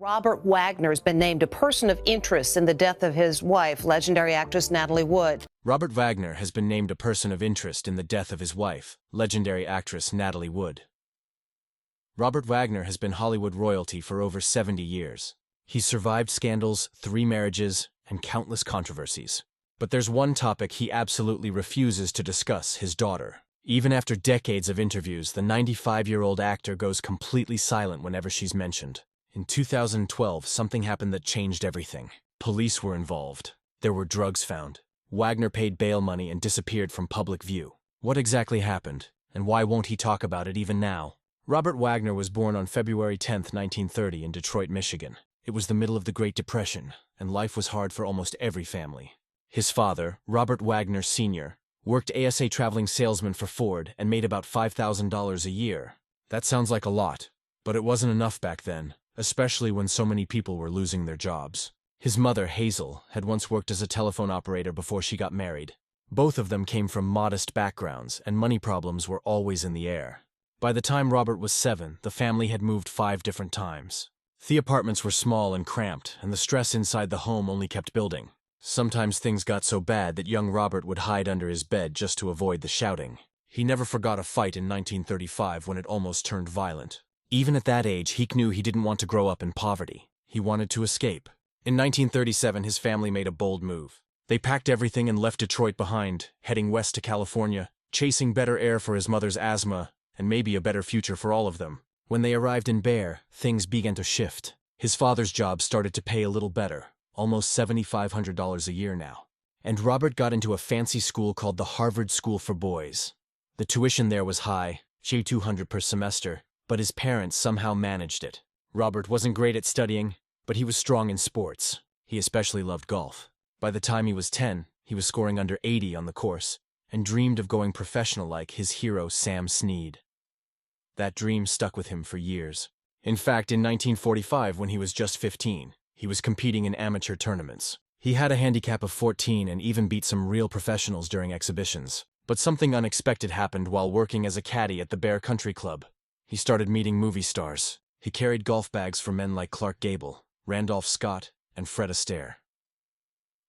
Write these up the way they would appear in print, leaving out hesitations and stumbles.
Robert Wagner has been named a person of interest in the death of his wife, legendary actress Natalie Wood. Robert Wagner has been named a person of interest in the death of his wife, legendary actress Natalie Wood. Robert Wagner has been Hollywood royalty for over 70 years. He's survived scandals, 3 marriages, and countless controversies. But there's one topic he absolutely refuses to discuss: his daughter. Even after decades of interviews, the 95-year-old actor goes completely silent whenever she's mentioned. In 2012, something happened that changed everything. Police were involved. There were drugs found. Wagner paid bail money and disappeared from public view. What exactly happened, and why won't he talk about it even now? Robert Wagner was born on February 10, 1930 in Detroit, Michigan. It was the middle of the Great Depression, and life was hard for almost every family. His father, Robert Wagner Sr., worked as a traveling salesman for Ford and made about $5,000 a year. That sounds like a lot, but it wasn't enough back then, especially when so many people were losing their jobs. His mother, Hazel, had once worked as a telephone operator before she got married. Both of them came from modest backgrounds, and money problems were always in the air. By the time Robert was 7, the family had moved 5 different times. The apartments were small and cramped, and the stress inside the home only kept building. Sometimes things got so bad that young Robert would hide under his bed just to avoid the shouting. He never forgot a fight in 1935 when it almost turned violent. Even at that age, he knew he didn't want to grow up in poverty. He wanted to escape. In 1937, his family made a bold move. They packed everything and left Detroit behind, heading west to California, chasing better air for his mother's asthma, and maybe a better future for all of them. When they arrived in Bear, things began to shift. His father's job started to pay a little better, almost $7,500 a year now. And Robert got into a fancy school called the Harvard School for Boys. The tuition there was high, $200 per semester, but his parents somehow managed it. Robert wasn't great at studying, but he was strong in sports. He especially loved golf. By the time he was 10, he was scoring under 80 on the course, and dreamed of going professional like his hero Sam Snead. That dream stuck with him for years. In fact, in 1945, when he was just 15, he was competing in amateur tournaments. He had a handicap of 14 and even beat some real professionals during exhibitions. But something unexpected happened while working as a caddy at the Bear Country Club. He started meeting movie stars. He carried golf bags for men like Clark Gable, Randolph Scott, and Fred Astaire.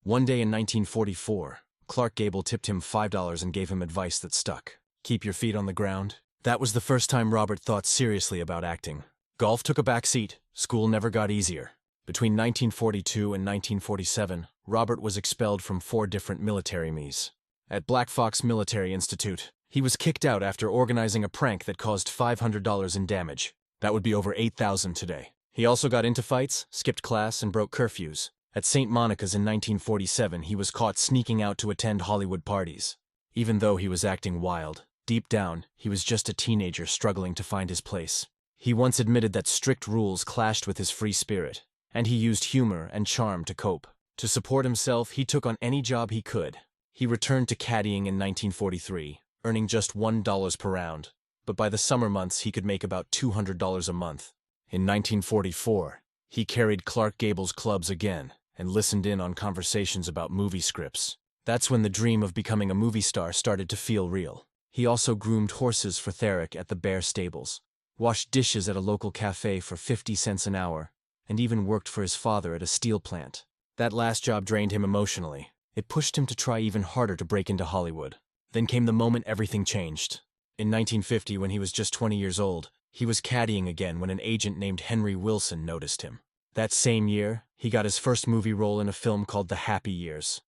One day in 1944, Clark Gable tipped him $5 and gave him advice that stuck. Keep your feet on the ground. That was the first time Robert thought seriously about acting. Golf took a back seat. School never got easier. Between 1942 and 1947, Robert was expelled from 4 different military MEs. At Black Fox Military Institute, he was kicked out after organizing a prank that caused $500 in damage. That would be over $8,000 today. He also got into fights, skipped class, and broke curfews. At St. Monica's in 1947, he was caught sneaking out to attend Hollywood parties. Even though he was acting wild, deep down, he was just a teenager struggling to find his place. He once admitted that strict rules clashed with his free spirit, and he used humor and charm to cope. To support himself, he took on any job he could. He returned to caddying in 1943, earning just $1 per round, but by the summer months he could make about $200 a month. In 1944, he carried Clark Gable's clubs again and listened in on conversations about movie scripts. That's when the dream of becoming a movie star started to feel real. He also groomed horses for Therick at the Bear stables, washed dishes at a local cafe for 50 cents an hour, and even worked for his father at a steel plant. That last job drained him emotionally. It pushed him to try even harder to break into Hollywood. Then came the moment everything changed. In 1950, when he was just 20 years old, he was caddying again when an agent named Henry Wilson noticed him. That same year, he got his first movie role in a film called The Happy Years.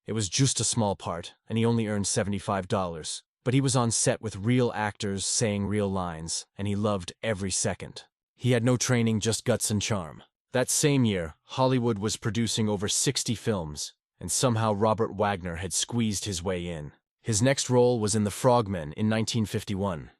It was just a small part, and he only earned $75. But he was on set with real actors saying real lines, and he loved every second. He had no training, just guts and charm. That same year, Hollywood was producing over 60 films, and somehow Robert Wagner had squeezed his way in. His next role was in The Frogmen in 1951.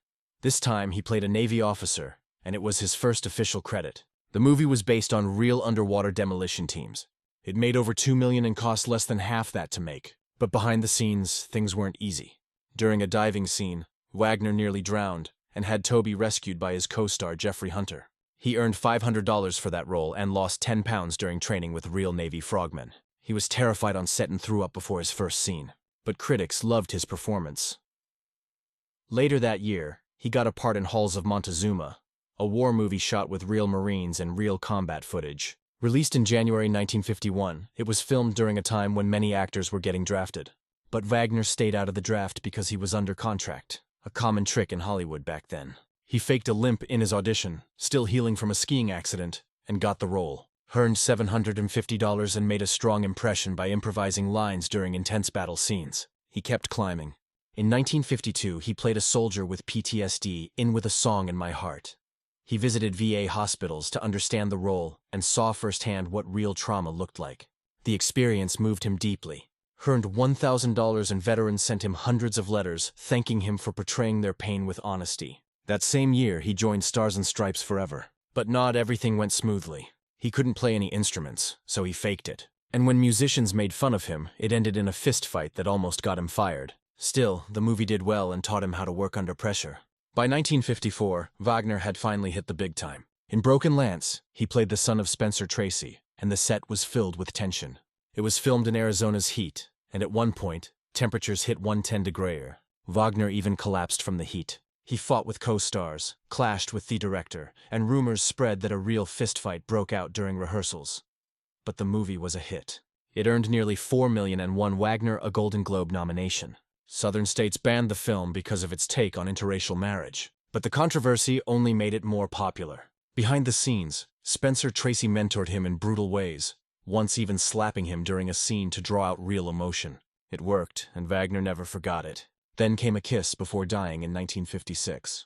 This time, he played a Navy officer, and it was his first official credit. The movie was based on real underwater demolition teams. It made over $2 million and cost less than half that to make. But behind the scenes, things weren't easy. During a diving scene, Wagner nearly drowned and had Toby rescued by his co-star Jeffrey Hunter. He earned $500 for that role and lost 10 pounds during training with real Navy frogmen. He was terrified on set and threw up before his first scene. But critics loved his performance. Later that year, he got a part in Halls of Montezuma, a war movie shot with real Marines and real combat footage. Released in January 1951, it was filmed during a time when many actors were getting drafted. But Wagner stayed out of the draft because he was under contract, a common trick in Hollywood back then. He faked a limp in his audition, still healing from a skiing accident, and got the role. Earned $750 and made a strong impression by improvising lines during intense battle scenes. He kept climbing. In 1952, he played a soldier with PTSD in With a Song in My Heart. He visited VA hospitals to understand the role and saw firsthand what real trauma looked like. The experience moved him deeply. Earned $1,000 and veterans sent him hundreds of letters thanking him for portraying their pain with honesty. That same year, he joined Stars and Stripes Forever. But not everything went smoothly. He couldn't play any instruments, so he faked it. And when musicians made fun of him, it ended in a fist fight that almost got him fired. Still, the movie did well and taught him how to work under pressure. By 1954, Wagner had finally hit the big time. In Broken Lance, he played the son of Spencer Tracy, and the set was filled with tension. It was filmed in Arizona's heat, and at one point, temperatures hit 110 degrees. Wagner even collapsed from the heat. He fought with co-stars, clashed with the director, and rumors spread that a real fistfight broke out during rehearsals. But the movie was a hit. It earned nearly $4 million and won Wagner a Golden Globe nomination. Southern states banned the film because of its take on interracial marriage, but the controversy only made it more popular. Behind the scenes, Spencer Tracy mentored him in brutal ways, once even slapping him during a scene to draw out real emotion. It worked, and Wagner never forgot it. Then came A Kiss Before Dying in 1956.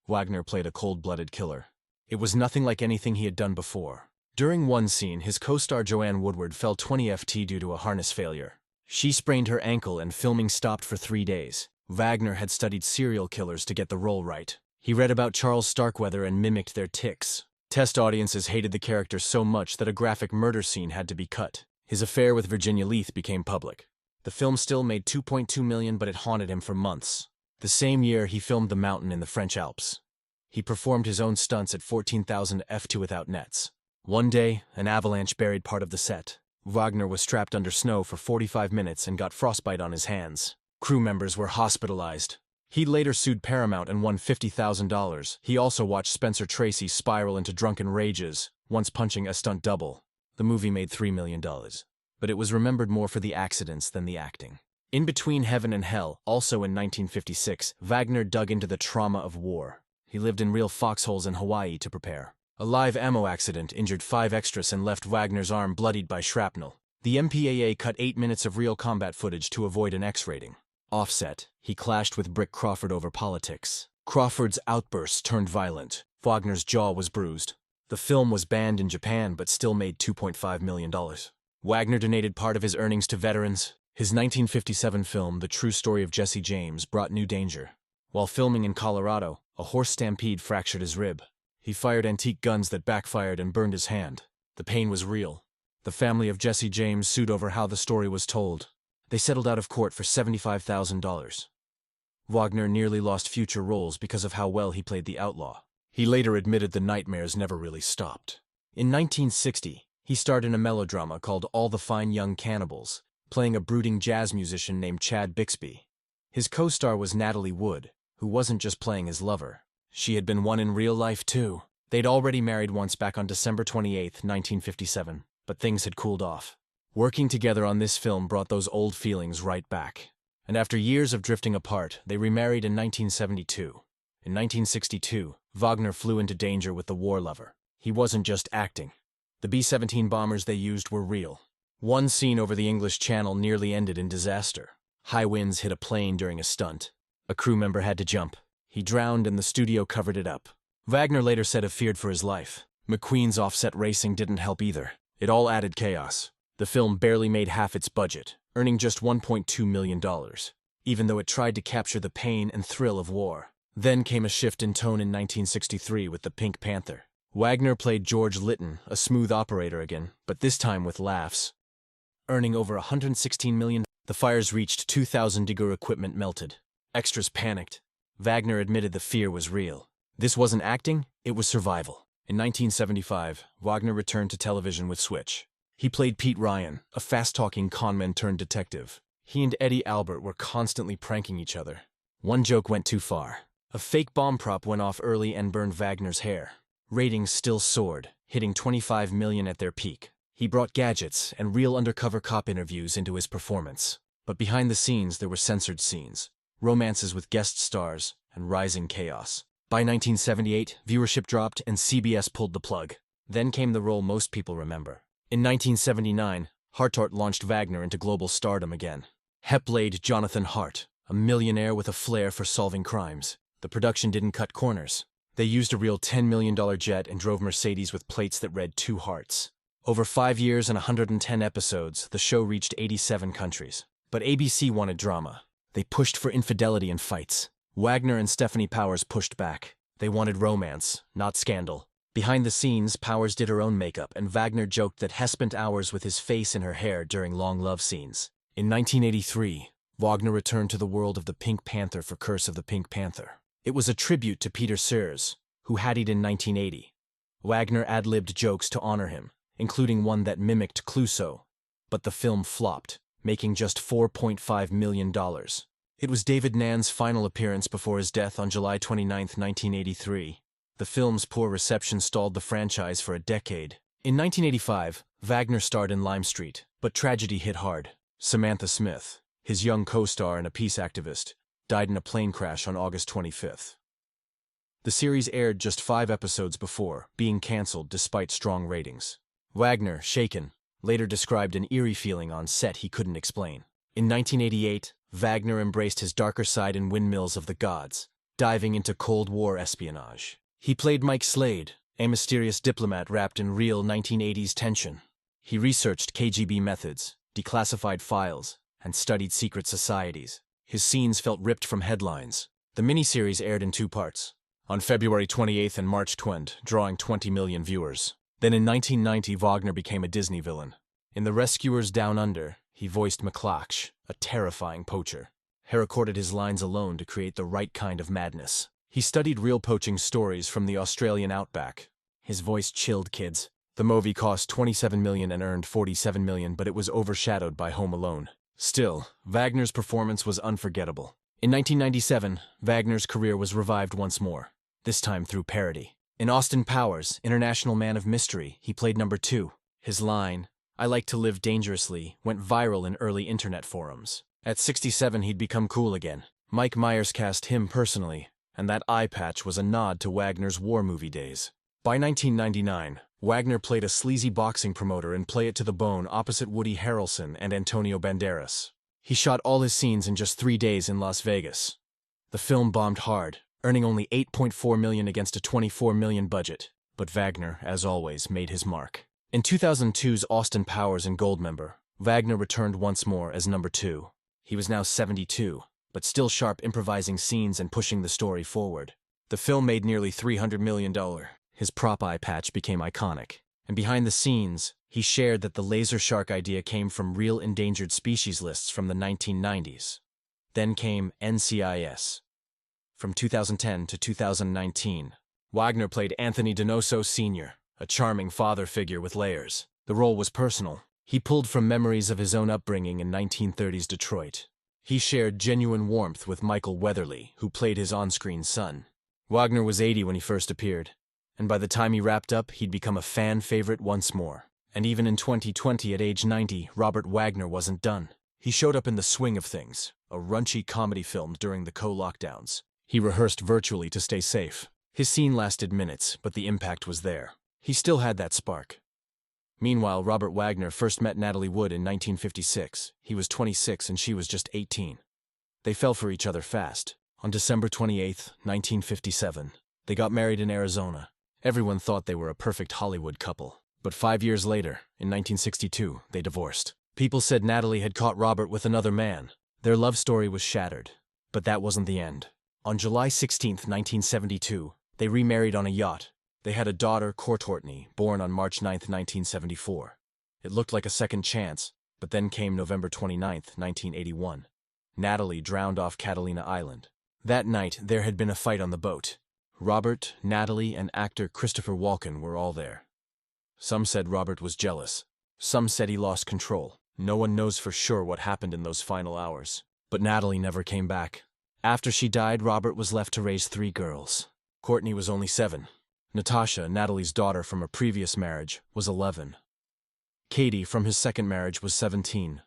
Wagner played a cold-blooded killer. It was nothing like anything he had done before. During one scene, his co-star Joanne Woodward fell 20 ft due to a harness failure. She sprained her ankle and filming stopped for 3 days. Wagner had studied serial killers to get the role right. He read about Charles Starkweather and mimicked their tics. Test audiences hated the character so much that a graphic murder scene had to be cut. His affair with Virginia Leith became public. The film still made $2.2 million, but it haunted him for months. The same year, he filmed The Mountain in the French Alps. He performed his own stunts at 14,000 ft without nets. One day, an avalanche buried part of the set. Wagner was strapped under snow for 45 minutes and got frostbite on his hands. Crew members were hospitalized. He later sued Paramount and won $50,000. He also watched Spencer Tracy spiral into drunken rages, once punching a stunt double. The movie made $3 million. But it was remembered more for the accidents than the acting. In Between Heaven and Hell, also in 1956, Wagner dug into the trauma of war. He lived in real foxholes in Hawaii to prepare. A live ammo accident injured 5 extras and left Wagner's arm bloodied by shrapnel. The MPAA cut 8 minutes of real combat footage to avoid an X rating. Offset, he clashed with Brick Crawford over politics. Crawford's outbursts turned violent. Wagner's jaw was bruised. The film was banned in Japan but still made $2.5 million. Wagner donated part of his earnings to veterans. His 1957 film, The True Story of Jesse James, brought new danger. While filming in Colorado, a horse stampede fractured his rib. He fired antique guns that backfired and burned his hand. The pain was real. The family of Jesse James sued over how the story was told. They settled out of court for $75,000. Wagner nearly lost future roles because of how well he played the outlaw. He later admitted the nightmares never really stopped. In 1960, he starred in a melodrama called All the Fine Young Cannibals, playing a brooding jazz musician named Chad Bixby. His co-star was Natalie Wood, who wasn't just playing his lover. She had been one in real life, too. They'd already married once back on December 28, 1957, but things had cooled off. Working together on this film brought those old feelings right back. And after years of drifting apart, they remarried in 1972. In 1962, Wagner flew into danger with the war lover. He wasn't just acting. The B-17 bombers they used were real. One scene over the English Channel nearly ended in disaster. High winds hit a plane during a stunt. A crew member had to jump. He drowned and the studio covered it up. Wagner later said he feared for his life. McQueen's offset racing didn't help either. It all added chaos. The film barely made half its budget, earning just $1.2 million, even though it tried to capture the pain and thrill of war. Then came a shift in tone in 1963 with The Pink Panther. Wagner played George Litton, a smooth operator again, but this time with laughs. Earning over $116 million, the fires reached 2,000 degree equipment melted. Extras panicked. Wagner admitted the fear was real. This wasn't acting, it was survival. In 1975, Wagner returned to television with Switch. He played Pete Ryan, a fast-talking conman turned detective. He and Eddie Albert were constantly pranking each other. One joke went too far. A fake bomb prop went off early and burned Wagner's hair. Ratings still soared, hitting 25 million at their peak. He brought gadgets and real undercover cop interviews into his performance. But behind the scenes there were censored scenes, romances with guest stars, and rising chaos. By 1978, viewership dropped and CBS pulled the plug. Then came the role most people remember. In 1979, Hartort launched Wagner into global stardom again. Hep played Jonathan Hart, a millionaire with a flair for solving crimes. The production didn't cut corners. They used a real $10 million jet and drove Mercedes with plates that read 2 hearts. Over 5 years and 110 episodes, the show reached 87 countries. But ABC wanted drama. They pushed for infidelity and fights. Wagner and Stephanie Powers pushed back. They wanted romance, not scandal. Behind the scenes, Powers did her own makeup, and Wagner joked that Hess spent hours with his face in her hair during long love scenes. In 1983, Wagner returned to the world of the Pink Panther for Curse of the Pink Panther. It was a tribute to Peter Sears, who had it in 1980. Wagner ad-libbed jokes to honor him, including one that mimicked Clouseau. But the film flopped, making just $4.5 million. It was David Nann's final appearance before his death on July 29, 1983. The film's poor reception stalled the franchise for a decade. In 1985, Wagner starred in Lime Street, but tragedy hit hard. Samantha Smith, his young co-star and a peace activist, died in a plane crash on August 25th. The series aired just 5 episodes before being canceled despite strong ratings. Wagner, shaken, later described an eerie feeling on set he couldn't explain. In 1988, Wagner embraced his darker side in Windmills of the Gods, diving into Cold War espionage. He played Mike Slade, a mysterious diplomat wrapped in real 1980s tension. He researched KGB methods, declassified files, and studied secret societies. His scenes felt ripped from headlines. The miniseries aired in 2 parts, on February 28th and March 20, drawing 20 million viewers. Then in 1990, Wagner became a Disney villain. In The Rescuers Down Under, he voiced McClatch, a terrifying poacher. He recorded his lines alone to create the right kind of madness. He studied real poaching stories from the Australian outback. His voice chilled kids. The movie cost $27 million and earned $47 million, but it was overshadowed by Home Alone. Still, Wagner's performance was unforgettable. In 1997, Wagner's career was revived once more, this time through parody. In Austin Powers, International Man of Mystery, he played number 2. His line, "I like to live dangerously," went viral in early internet forums. At 67, he'd become cool again. Mike Myers cast him personally, and that eye patch was a nod to Wagner's war movie days. By 1999, Wagner played a sleazy boxing promoter in Play It to the Bone opposite Woody Harrelson and Antonio Banderas. He shot all his scenes in just 3 days in Las Vegas. The film bombed hard, earning only $8.4 million against a $24 million budget. But Wagner, as always, made his mark. In 2002's Austin Powers and Goldmember, Wagner returned once more as number 2. He was now 72, but still sharp, improvising scenes and pushing the story forward. The film made nearly $300 million. His prop eye patch became iconic. And behind the scenes, he shared that the laser shark idea came from real endangered species lists from the 1990s. Then came NCIS. From 2010 to 2019, Wagner played Anthony Donoso Sr., a charming father figure with layers. The role was personal. He pulled from memories of his own upbringing in 1930s Detroit. He shared genuine warmth with Michael Weatherly, who played his on-screen son. Wagner was 80 when he first appeared, and by the time he wrapped up, he'd become a fan favorite once more. And even in 2020, at age 90, Robert Wagner wasn't done. He showed up in The Swing of Things, a raunchy comedy film during the co-lockdowns. He rehearsed virtually to stay safe. His scene lasted minutes, but the impact was there. He still had that spark. Meanwhile, Robert Wagner first met Natalie Wood in 1956. He was 26 and she was just 18. They fell for each other fast. On December 28, 1957, they got married in Arizona. Everyone thought they were a perfect Hollywood couple. But 5 years later, in 1962, they divorced. People said Natalie had caught Robert with another man. Their love story was shattered. But that wasn't the end. On July 16, 1972, they remarried on a yacht. They had a daughter, Courtney, born on March 9, 1974. It looked like a second chance, but then came November 29, 1981. Natalie drowned off Catalina Island. That night, there had been a fight on the boat. Robert, Natalie, and actor Christopher Walken were all there. Some said Robert was jealous. Some said he lost control. No one knows for sure what happened in those final hours. But Natalie never came back. After she died, Robert was left to raise 3 girls. Courtney was only 7. Natasha, Natalie's daughter from a previous marriage, was 11. Katie, from his second marriage, was 17.